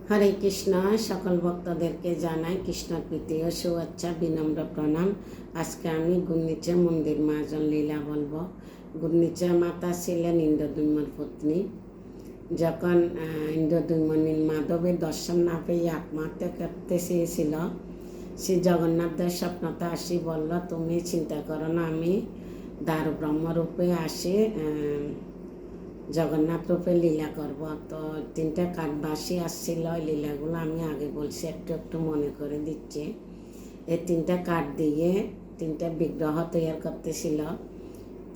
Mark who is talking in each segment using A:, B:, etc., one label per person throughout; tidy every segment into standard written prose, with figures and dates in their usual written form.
A: হরে কৃষ্ণ। সকল ভক্তদেরকে জানাই কৃষ্ণ প্রীতি ও শুভেচ্ছা, বিনম্র প্রণাম। আজকে আমি গুন্নিচা মন্দির মহাজন লীলা বলবো। গুন্নিচা মাতা ছিলেন ইন্দ্রদ্যুম্নের পত্নী। যখন ইন্দ্রদ্যুম্ন মাধবের দর্শন না পেয়ে আত্মহত্যা করতে চেয়েছিল, শ্রী জগন্নাথদের স্বপ্নতে আসি বলল, তুমি চিন্তা করো না, আমি দারু ব্রহ্মরূপে আসি জগন্নাথ রূপে লীলা করব। তো তিনটা কাঠবাসী আসছিল, ওই লীলাগুলো আমি আগে বলছি, একটু একটু মনে করে দিচ্ছি। এই তিনটা কাঠ দিয়ে তিনটা বিগ্রহ তৈরি করতেছিল।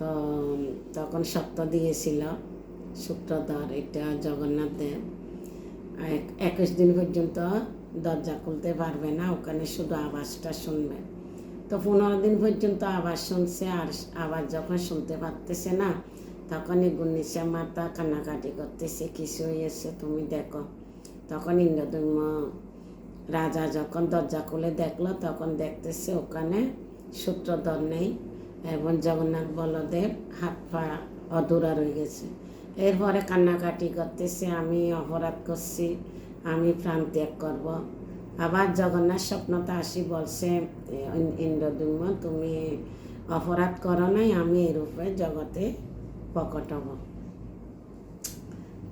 A: তো তখন সত্য দিয়েছিল সূত্রধর, এটা জগন্নাথ দেব। 21 দিন পর্যন্ত দরজা খুলতে পারবে না, ওখানে শুধু আওয়াজটা শুনবে। তো 15 দিন পর্যন্ত আওয়াজ শুনছে, আর আওয়াজ যখন শুনতে পারতেছে না, তখনই গুন্নিচা মাতা কান্নাকাটি করতেছে, কিছু হয়েছে তুমি দেখো। তখন ইন্দ্রদ্যুম্ন রাজা যখন দরজা খুলে দেখলো, তখন দেখতেছে ওখানে সূত্রধর নেই এবং জগন্নাথ বলদেব হাত পা অধুরা রয়ে গেছে। এরপরে কান্নাকাটি করতেছে, আমি অপরাধ করছি, আমি প্রাণ ত্যাগ করব। আবার জগন্নাথ স্বপ্নতে আসি বলছে, ইন্দ্রদ্যুম্ন তুমি অপরাধ করো নাই, আমি এই রূপে জগতে প্রকট হব।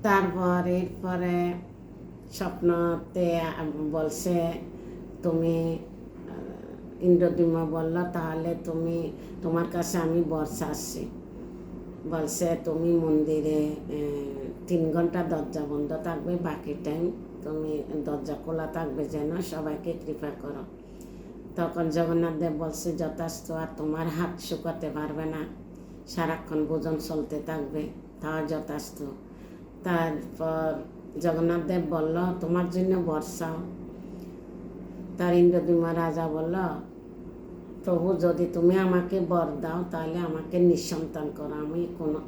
A: তারপর এরপরে স্বপ্নতে বলছে, তুমি ইন্দ্রদ্যুম্ন বলল, তাহলে তোমার কাছে আমি বর চাচ্ছি। বলছে তুমি মন্দিরে 3 ঘন্টা দরজা বন্ধ থাকবে, বাকি টাইম তুমি দরজা খোলা থাকবে, যেন সবাইকে কৃপা করো। তখন জগন্নাথ দেব বলছে, যথার্থ, আর তোমার হাত শুকাতে পারবে না, সারাক্ষণ ভোজন চলতে থাকবে, তাও যথার্থ। তারপর জগন্নাথ দেব বলল, তোমার জন্য বর চাও। তার ইন্দ্রদ্যুম্ন রাজা বলল, প্রভু, যদি তুমি আমাকে বর দাও তাহলে আমাকে নিঃসন্তান করো,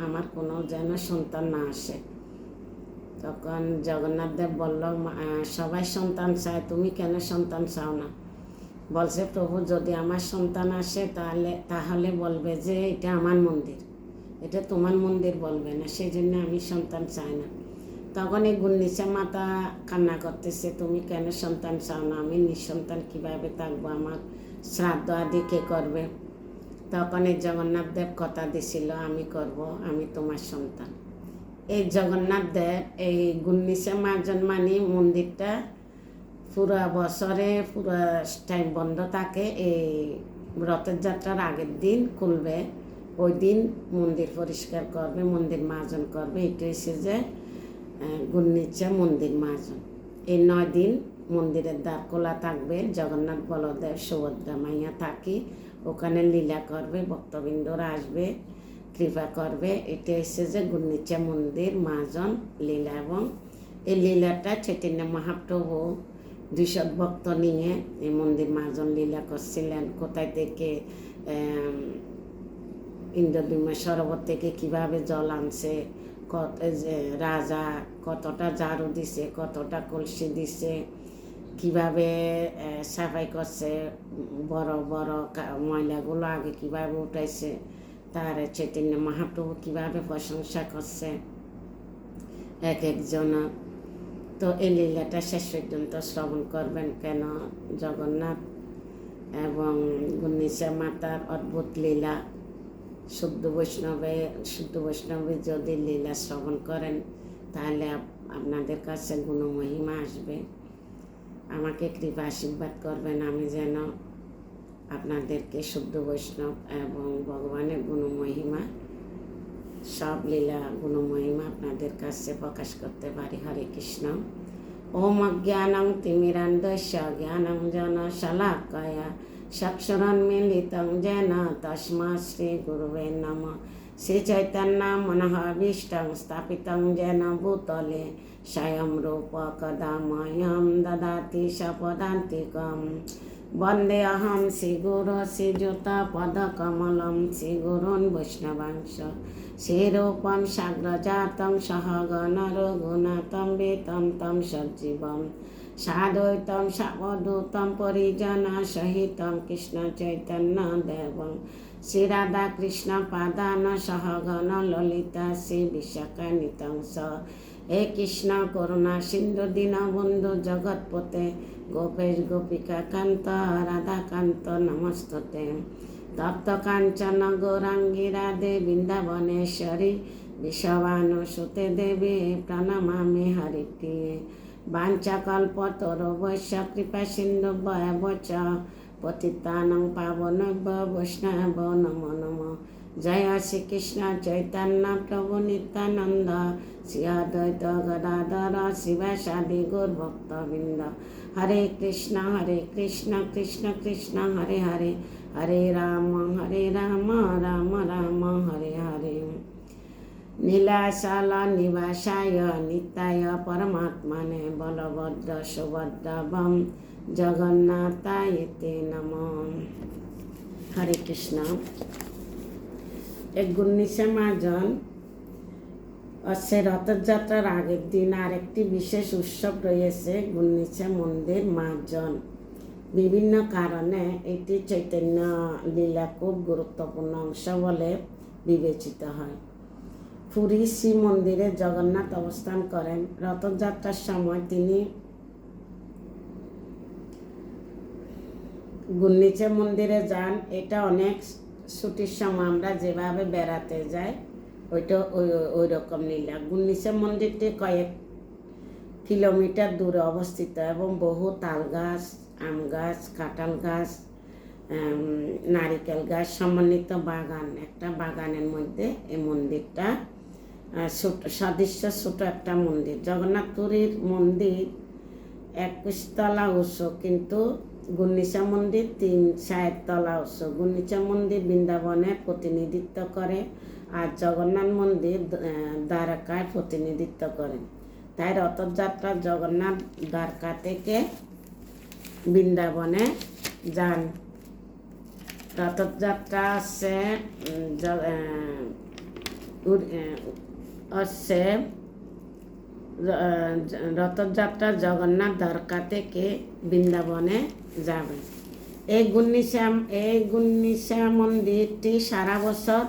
A: আমার কোনো যেন সন্তান না আসে। তখন জগন্নাথ দেব বলল, সবাই সন্তান চায়, তুমি কেন সন্তান চাও না? বলছে, প্রভু, যদি আমার সন্তান আসে তাহলে বলবে যে এটা আমার মন্দির, এটা তোমার মন্দির বলবে না, সেই জন্য আমি সন্তান চাই না। তখন এই গুন্নিচা মাতা কান্না করতেছে, তুমি কেন সন্তান চাও না? আমি নিঃসন্তান কীভাবে থাকবো? আমার শ্রাদ্ধ আদি কে করবে? তখন এই জগন্নাথ দেব কথা দিছিল, আমি করব, আমি তোমার সন্তান। এই জগন্নাথ দেব এই গুন্নিচা মহাজন মানে মন্দিরটা পুরো বছরে পুরো টাইম বন্ধ থাকে, এই রথের যাত্রার আগের দিন খুলবে, ওই দিন মন্দির পরিষ্কার করবে, মন্দির মার্জন করবে। এটা হচ্ছে যে গুন্নিচা মন্দির মার্জন। এই 9 দিন মন্দিরের দ্বার খোলা থাকবে, জগন্নাথ বলদেব সুভদ্রা মাইয়া থাকি ওখানে লীলা করবে, ভক্তবৃন্দরা আসবে, কৃপা করবে। এটা হচ্ছে যে গুন্নিচা মন্দির মার্জন লীলা। এবং এই লীলাটা চৈতন্য মহাপ্রভু 200 ভক্ত নিয়ে এই মন্দির মার্জন লীলা করছিলেন। কোথায় থেকে ইন্দ্রদ্যুম্ন সরোবর থেকে কিভাবে জল আনছে, রাজা কতটা ঝাড়ু দিছে, কতটা কলসি দিছে, কিভাবে সাফাই করছে, বড় বড় ময়লাগুলো আগে কিভাবে উঠাইছে, তার চৈতন্য মহাপ্রভু কিভাবে প্রশংসা করছে এক একজন। তো এই লীলাটা শেষ পর্যন্ত শ্রবণ করবেন। কেন জগন্নাথ এবং গুন্নিচা মাতার অদ্ভুত লীলা, শুদ্ধ বৈষ্ণবে যদি লীলা শ্রবণ করেন তাহলে আপনাদের কাছে গুণমহিমা আসবে। আমাকে কৃপা আশীর্বাদ করবেন, আমি যেন আপনাদেরকে শুদ্ধ বৈষ্ণব এবং ভগবানের গুণমহিমা, সব লীলা গুণমহিমা আপনাদের কাছে প্রকাশ করতে পারি। হরে কৃষ্ণ। ওম অজ্ঞানং তিমিরান্ধস্য জ্ঞানং জন শলাকয়া চক্ষুরন্মীলিतं येन তস্মাৎ শ্রীগুরুবে নমঃ। শ্রী চৈতন্য মনোভীষ্টং স্থাপিतं येन ভূতলে স্বয়ং রূপ কদা মह्यं দদাতি স্বপদান্তিকम्। বন্দেহং শ্রীগুরু শ্রীযুতপদকমलं শ্রীগুরুन् বৈষ্ণবাংশ শ্রীরূপं সাগ্রজাतं সহগণ রঘুনাথं বিतं तं সজ্জীবम् সাদ্বৈতং সাবধূতং পরিজনা সহিতং কৃষ্ণ চৈতন্য দেবং শ্রী রাধা কৃষ্ণ পাদান সহগণ ললিতা শ্রী বিশাখানিতং স হে কৃষ্ণ করুণা সিন্ধু দীনবন্ধু জগৎপতে গোপেশ গোপিকা কান্ত রাধাকান্ত নমস্ততে তপ্ত কাঞ্চন গৌরাঙ্গী রাধে বৃন্দাবনেশ্বরী বিষবানুসুতে দেবী প্রণমামি হরিপ্রিয়ে বাঞ্ছাকল্পতরুভ্যশ্চ কৃপা সিন্ধুভ্যেব চ পতিতানাং পাবনেভ্যো বৈষ্ণবো নমো নমঃ। জয় শ্রীকৃষ্ণ চৈতন্য প্রভু নিত্যানন্দ শ্রী অদ্বৈত গদাধর শিবাসাদি গৌরভক্তবৃন্দ। হরে কৃষ্ণ কৃষ্ণ কৃষ্ণ হরে হরে, হরে রাম রাম রাম হরে হরে। নীলাচল নিবাসায় নিত্যায় পরমাত্মনে বলভদ্র সুভদ্রবং জগন্নাথায় তে নমঃ। হরে কৃষ্ণ। এক 19শে মার্জন হচ্ছে রথযাত্রার আগের দিন আরেকটি বিশেষ উৎসব রয়েছে 19শে মন্দির মার্জন। বিভিন্ন কারণে এটি চৈতন্য লীলা খুব গুরুত্বপূর্ণ অংশ বলে বিবেচিত হয়। পুরী শ্রী মন্দিরে জগন্নাথ অবস্থান করেন। রথযাত্রার সময় তিনি গুন্ডিচা মন্দিরে যান। এটা অনেক ছুটির সময় আমরা যেভাবে বেড়াতে যাই ওইটা ওই রকম লীলা। গুন্ডিচা মন্দিরটি কয়েক কিলোমিটার দূরে অবস্থিত এবং বহু তাল গাছ, আম গাছ, কাঁঠাল গাছ, নারিকেল গাছ সমন্বিত বাগান। একটা বাগানের মধ্যে এই মন্দিরটা সদৃশ্য ছোট একটা মন্দির। জগন্নাথ পুরীর মন্দির 21 তলা উঁচু, কিন্তু গুন্ডিচা মন্দির 3-4 তলা উঁচু। গুন্ডিচা মন্দির বৃন্দাবনের প্রতিনিধিত্ব করে আর জগন্নাথ মন্দির দ্বারকায় প্রতিনিধিত্ব করে। তাই রথযাত্রা জগন্নাথ দ্বারকা থেকে বৃন্দাবনে যান। রথযাত্রা রথযাত্রা জগন্নাথ দ্বারকা থেকে বৃন্দাবনে যাবে। এই গুন্ডিচা মন্দিরটি সারা বছর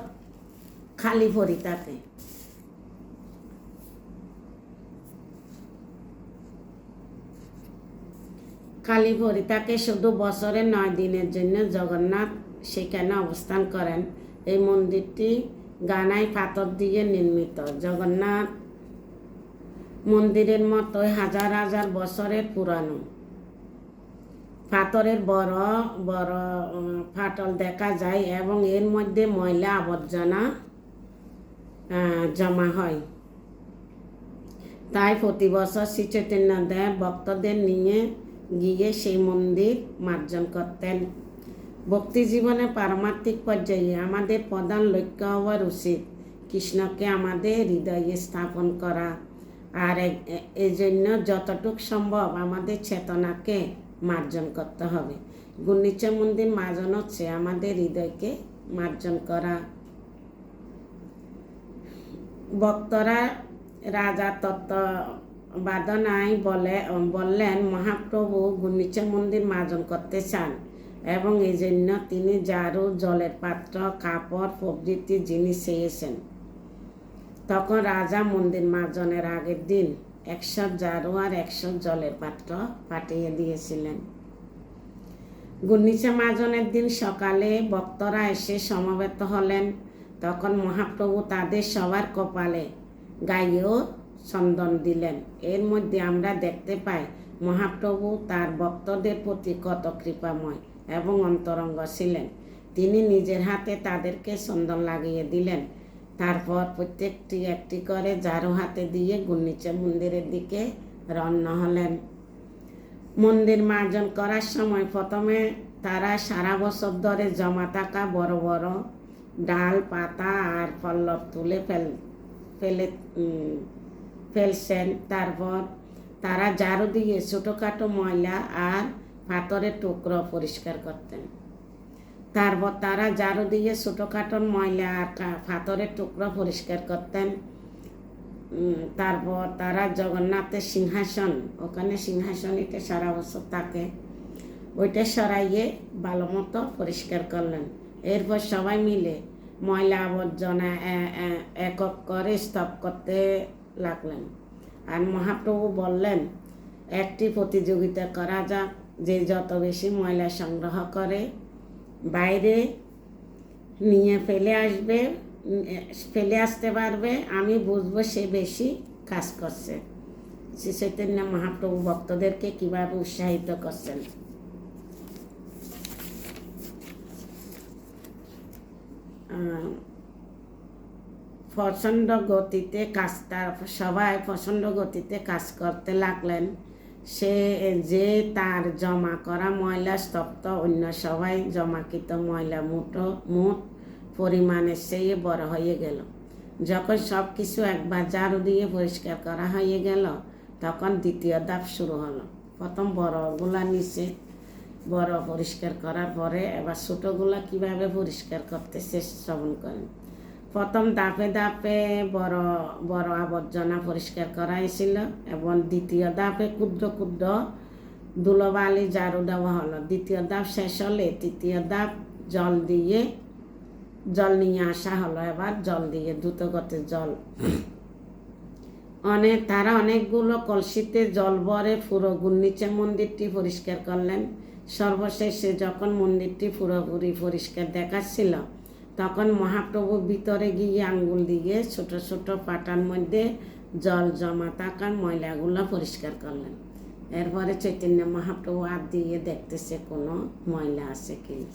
A: খালি পড়ে থাকে। খালি পড়ে থাকে শুধু বছরে 9 দিনের জন্য জগন্নাথ সেখানে অবস্থান করেন। এই মন্দিরটি গ্রানাইট পাথর দিয়ে নির্মিত। জগন্নাথ মন্দিরের মতোই হাজার হাজার বছরের পুরানো। পাথরের বড় বড় ফাটল দেখা যায় এবং এর মধ্যে ময়লা আবর্জনা জমা হয়। তাই প্রতি বছর শ্রী চৈতন্যদেব ভক্তদের নিয়ে গিয়ে সেই মন্দির মার্জন করতেন। ভক্তি জীবনে পারমার্থিক পর্যায়ে আমাদের প্রধান লক্ষ্য হওয়া উচিত কৃষ্ণকে আমাদের হৃদয়ে স্থাপন করা, আর এজন্য যতটুক সম্ভব আমাদের চেতনাকে মার্জন করতে হবে। গুন্ডিচা মন্দির মার্জন হচ্ছে আমাদের হৃদয়কে মার্জন করা। ভক্তরা রাজা তত্ত্ববাদনায় বললেন মহাপ্রভু গুন্ডিচা মন্দির মার্জন করতে চান এবং এই জন্য তিনি ঝাড়ু, জলের পাত্র, কাপড় প্রভৃতি জিনিস চেয়েছেন। তখন রাজা মন্দির মার্জনের আগের দিন 100 ঝাড়ু আর 100 জলের পাত্র পাঠিয়ে দিয়েছিলেন। গুন্ডিচা মার্জনের দিন সকালে ভক্তরা এসে সমবেত হলেন। তখন মহাপ্রভু তাদের সবার কপালে গায়েও চন্দন দিলেন। এর মধ্যে আমরা দেখতে পাই মহাপ্রভু তার ভক্তদের প্রতি কত কৃপাময় এবং অন্তরঙ্গ ছিলেন। তিনি নিজের হাতে তাদেরকে চন্দন লাগিয়ে দিলেন। তারপর প্রত্যেকটি একটি করে ঝাড়ু হাতে দিয়ে গুন্ডিচা মন্দিরের দিকে রওনা হলেন। মন্দির মার্জন করার সময় প্রথমে তারা সারা বছর ধরে জমা থাকা বড় বড় ডাল, পাতা আর পল্লব তুলে ফেলছেন। তারপর তারা ঝাড়ু দিয়ে ছোটোখাটো ময়লা আর পাথরের টুকরো পরিষ্কার করতেন। তারপর তারা ঝাড়ু দিয়ে ছোটোখাটো ময়লা আর পাথরের টুকরো পরিষ্কার করতেন। তারপর তারা জগন্নাথের সিংহাসন, ওখানে সিংহাসনটা সারা বছর থাকে, ওইটা সরাইয়ে ভালো মতো পরিষ্কার করলেন। এরপর সবাই মিলে ময়লা আবর্জনা একক করে স্তব করতে লাগলেন। আর মহাপ্রভু বললেন একটি প্রতিযোগিতা করা যাক, যে যত বেশি ময়লা সংগ্রহ করে বাইরে নিয়ে ফেলে আসতে পারবে, আমি বুঝবো সে বেশি কাজ করছে। শ্রী চৈতন্য মহাপ্রভু ভক্তদেরকে কিভাবে উৎসাহিত করছেন। প্রচণ্ড গতিতে সবাই প্রচণ্ড গতিতে কাজ করতে লাগলেন। যে তার জমা করা ময়লা স্তব্ধ, অন্য সবাই জমাকৃত ময়লা মোট পরিমাণের চেয়ে বড় হয়ে গেল। যখন সব কিছু একবার ঝাড়ু দিয়ে পরিষ্কার করা হয়ে গেল, তখন দ্বিতীয় ধাপ শুরু হলো। প্রথম বড়গুলা নিচে বড় পরিষ্কার করার পরে এবার ছোটোগুলা কিভাবে পরিষ্কার করতে শ্রবণ করেন। প্রথম ধাপে ধাপে বড় বড় আবর্জনা পরিষ্কার করা হয়েছিল এবং দ্বিতীয় ধাপে ক্ষুদ্র ক্ষুদ্র ধুলোবালি ঝাড়ু দেওয়া হলো। দ্বিতীয় ধাপ শেষ হলে তৃতীয় ধাপ জল নিয়ে আসা হলো। এবার জল দিয়ে দ্রুতগতির জল তারা অনেকগুলো কলসিতে জল ভরে পুরো গুন্নিচা মন্দিরটি পরিষ্কার করলেন। সর্বশেষে যখন মন্দিরটি পুরোপুরি পরিষ্কার দেখাচ্ছিল, তখন মহাপ্রভু ভিতরে গিয়ে আঙ্গুল দিয়ে ছোট ছোট পাটার মধ্যে জল জমা থাকার ময়লাগুলো পরিষ্কার করলেন। এরপরে চৈতন্য মহাপ্রভু হাত দিয়ে দেখতেছে কোনো ময়লা আছে কিনা।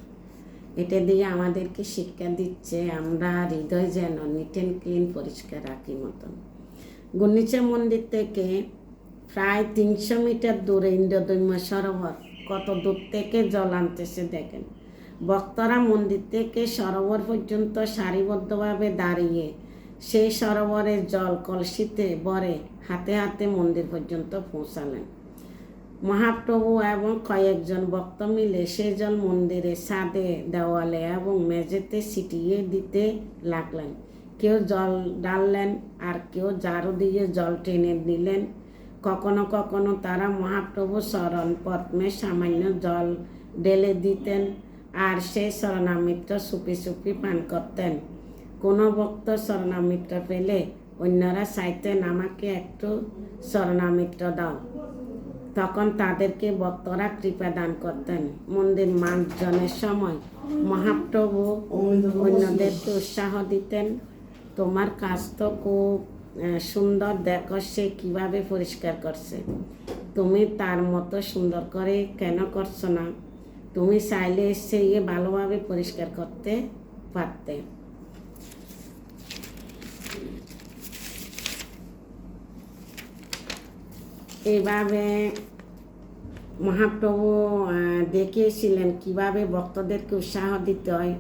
A: এটা দিয়ে আমাদেরকে শিক্ষা দিচ্ছে আমরা হৃদয় যেন নিট অ্যান্ড ক্লিন পরিষ্কার রাখি মতন। গুন্নিচা মন্দির থেকে প্রায় 300 মিটার দূরে ইন্দ্রদম্য সরোবর। কত দূর থেকে জল আনতেছে দেখেন। ভক্তরা মন্দির থেকে সরোবর পর্যন্ত সারিবদ্ধভাবে দাঁড়িয়ে সেই সরোবরের জল কলসিতে ভরে হাতে হাতে মন্দির পর্যন্ত পৌঁছালেন। মহাপ্রভু এবং কয়েকজন ভক্ত মিলে সে জল মন্দিরের ছাদে, দেওয়ালে এবং মেঝেতে ছিটিয়ে দিতে লাগলেন। কেউ জল ঢাললেন আর কেউ ঝাড়ু দিয়ে জল টেনে নিলেন। কখনো কখনো তারা মহাপ্রভু চরণ পদ্মে সামান্য জল ঢেলে দিতেন আর সেই চরণামৃত চুপি চুপি পান করতেন। কোনো ভক্ত চরণামৃত পেলে অন্যরা চাইতেন আমাকে একটু চরণামৃত দাও। তখন তাদেরকে ভক্তরা কৃপা দান করতেন। মন্দির মার্জনের সময় মহাপ্রভু অন্যদেরকে উৎসাহ দিতেন, তোমার কাজ তো খুব সুন্দর, দেখো সে কীভাবে পরিষ্কার করছে, তুমি তার মতো সুন্দর করে কেন করছো না? তুমি চাইলে এসে ভালোভাবে পরিষ্কার করতে পারতে। এইভাবে মহাপ্রভু দেখিয়েছিলেন কিভাবে ভক্তদেরকে উৎসাহ দিতে হয়।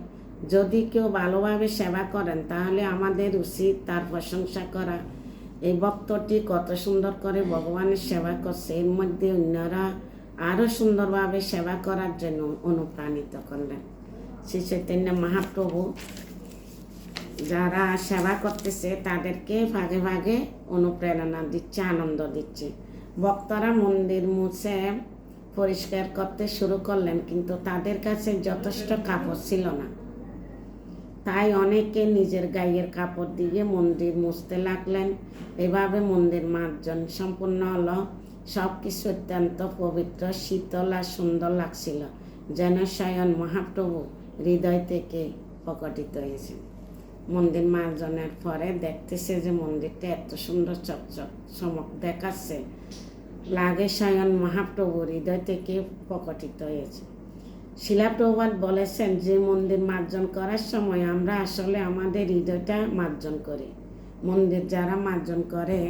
A: যদি কেউ ভালোভাবে সেবা করেন তাহলে আমাদের উচিত তার প্রশংসা করা। এই ভক্তটি কত সুন্দর করে ভগবানের সেবা করছে, এর মধ্যে অন্যরা আরও সুন্দরভাবে সেবা করার জন্য অনুপ্রাণিত করলেন। শ্রী চৈতন্য মহাপ্রভু যারা সেবা করতেছে তাদেরকে ভাগে ভাগে অনুপ্রেরণা দিচ্ছে, আনন্দ দিচ্ছে। ভক্তরা মন্দির মুছে পরিষ্কার করতে শুরু করলেন, কিন্তু তাদের কাছে যথেষ্ট কাপড় ছিল না। তাই অনেকে নিজের গায়ের কাপড় দিয়ে মন্দির মুছতে লাগলেন। এভাবে মন্দির মার্জন সম্পূর্ণ হলো। সব কিছু অত্যন্ত পবিত্র, শীতল আর সুন্দর লাগছিল, যেন স্বয়ং মহাপ্রভু হৃদয় থেকে প্রকটিত হয়েছে। মন্দির মার্জনের পরে দেখতেছে যে মন্দিরটা এত সুন্দর চকচক চমক দেখাচ্ছে, লাগে স্বয়ং মহাপ্রভু হৃদয় থেকে প্রকটিত হয়েছে। শিলা প্রভুপাদ বলেছেন যে মন্দির মার্জন করার সময় আমরা আসলে আমাদের হৃদয়টা মার্জন করি। মন্দির যারা মার্জন করে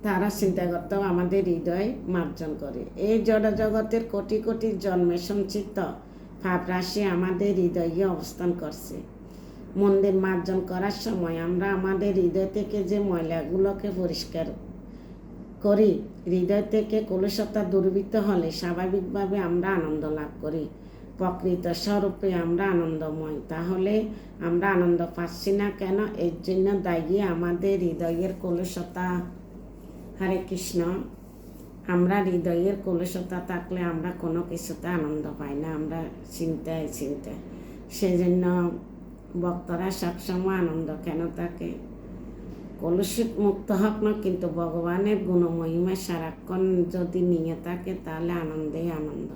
A: তারা চিন্তা করতেও আমাদের হৃদয় মার্জন করে। এই জড় জগতের কোটি কোটি জন্মে সঞ্চিত পাপ রাশি আমাদের হৃদয়ে অবস্থান করছে। মন্দির মার্জন করার সময় আমরা আমাদের হৃদয় থেকে যে ময়লাগুলোকে পরিষ্কার করি, হৃদয় থেকে কলুষতা দুর্বৃত্ত হলে স্বাভাবিকভাবে আমরা আনন্দ লাভ করি। প্রকৃত স্বরূপে আমরা আনন্দময়, তাহলে আমরা আনন্দ পাচ্ছি না কেন? এর জন্য দায়ী আমাদের হৃদয়ের কলুষতা। হরে কৃষ্ণ। আমরা হৃদয়ের কলুষতা থাকলে আমরা কোনো কিছুতে আনন্দ পাই না, আমরা চিন্তায় সেজন্য ভক্তরা সবসময় আনন্দ কেন থাকে? কলুষিত মুক্ত হোক না, কিন্তু ভগবানের গুণমহিমা সারাক্ষণ যদি নিয়ে থাকে তাহলে আনন্দেই আনন্দ।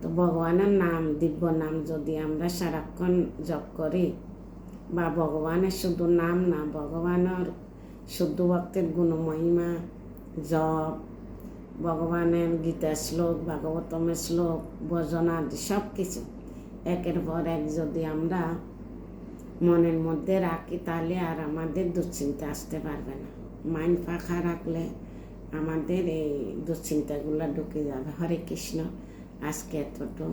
A: তো ভগবানের নাম, দিব্য নাম যদি আমরা সারাক্ষণ জপ করি, বা ভগবানের শুধু নাম না, ভগবানের শুদ্ধ ভক্তের গুণমহিমা জপ, ভগবানের গীতা শ্লোক, ভাগবতমের শ্লোক, ভজন আদি সব কিছু একের পর এক যদি আমরা মনের মধ্যে রাখি, তাহলে আর আমাদের দুশ্চিন্তা আসতে পারবে না। মাইন্ড ফাঁকা রাখলে আমাদের এই দুশ্চিন্তাগুলো ঢুকে যাবে। হরে কৃষ্ণ। আজকে এতটুকু।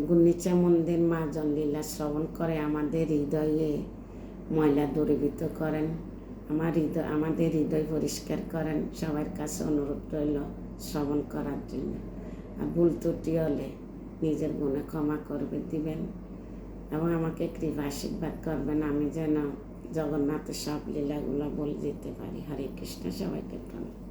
A: গুন্নিচা মন্দির মা জনলীলা শ্রবণ করে আমাদের হৃদয়ে ময়লা দূরীভূত করেন, আমাদের হৃদয় পরিষ্কার করেন। সবার কাছে অনুরোধ রইল শ্রবণ করার জন্য। আর ভুল ত্রুটি হলে নিজের গুণে ক্ষমা করবে দিবেন এবং আমাকে কৃপা আশীর্বাদ করবেন, আমি যেন জগন্নাথের সব লীলাগুলো বলে দিতে পারি। হরে কৃষ্ণ। সবাইকে প্রণাম।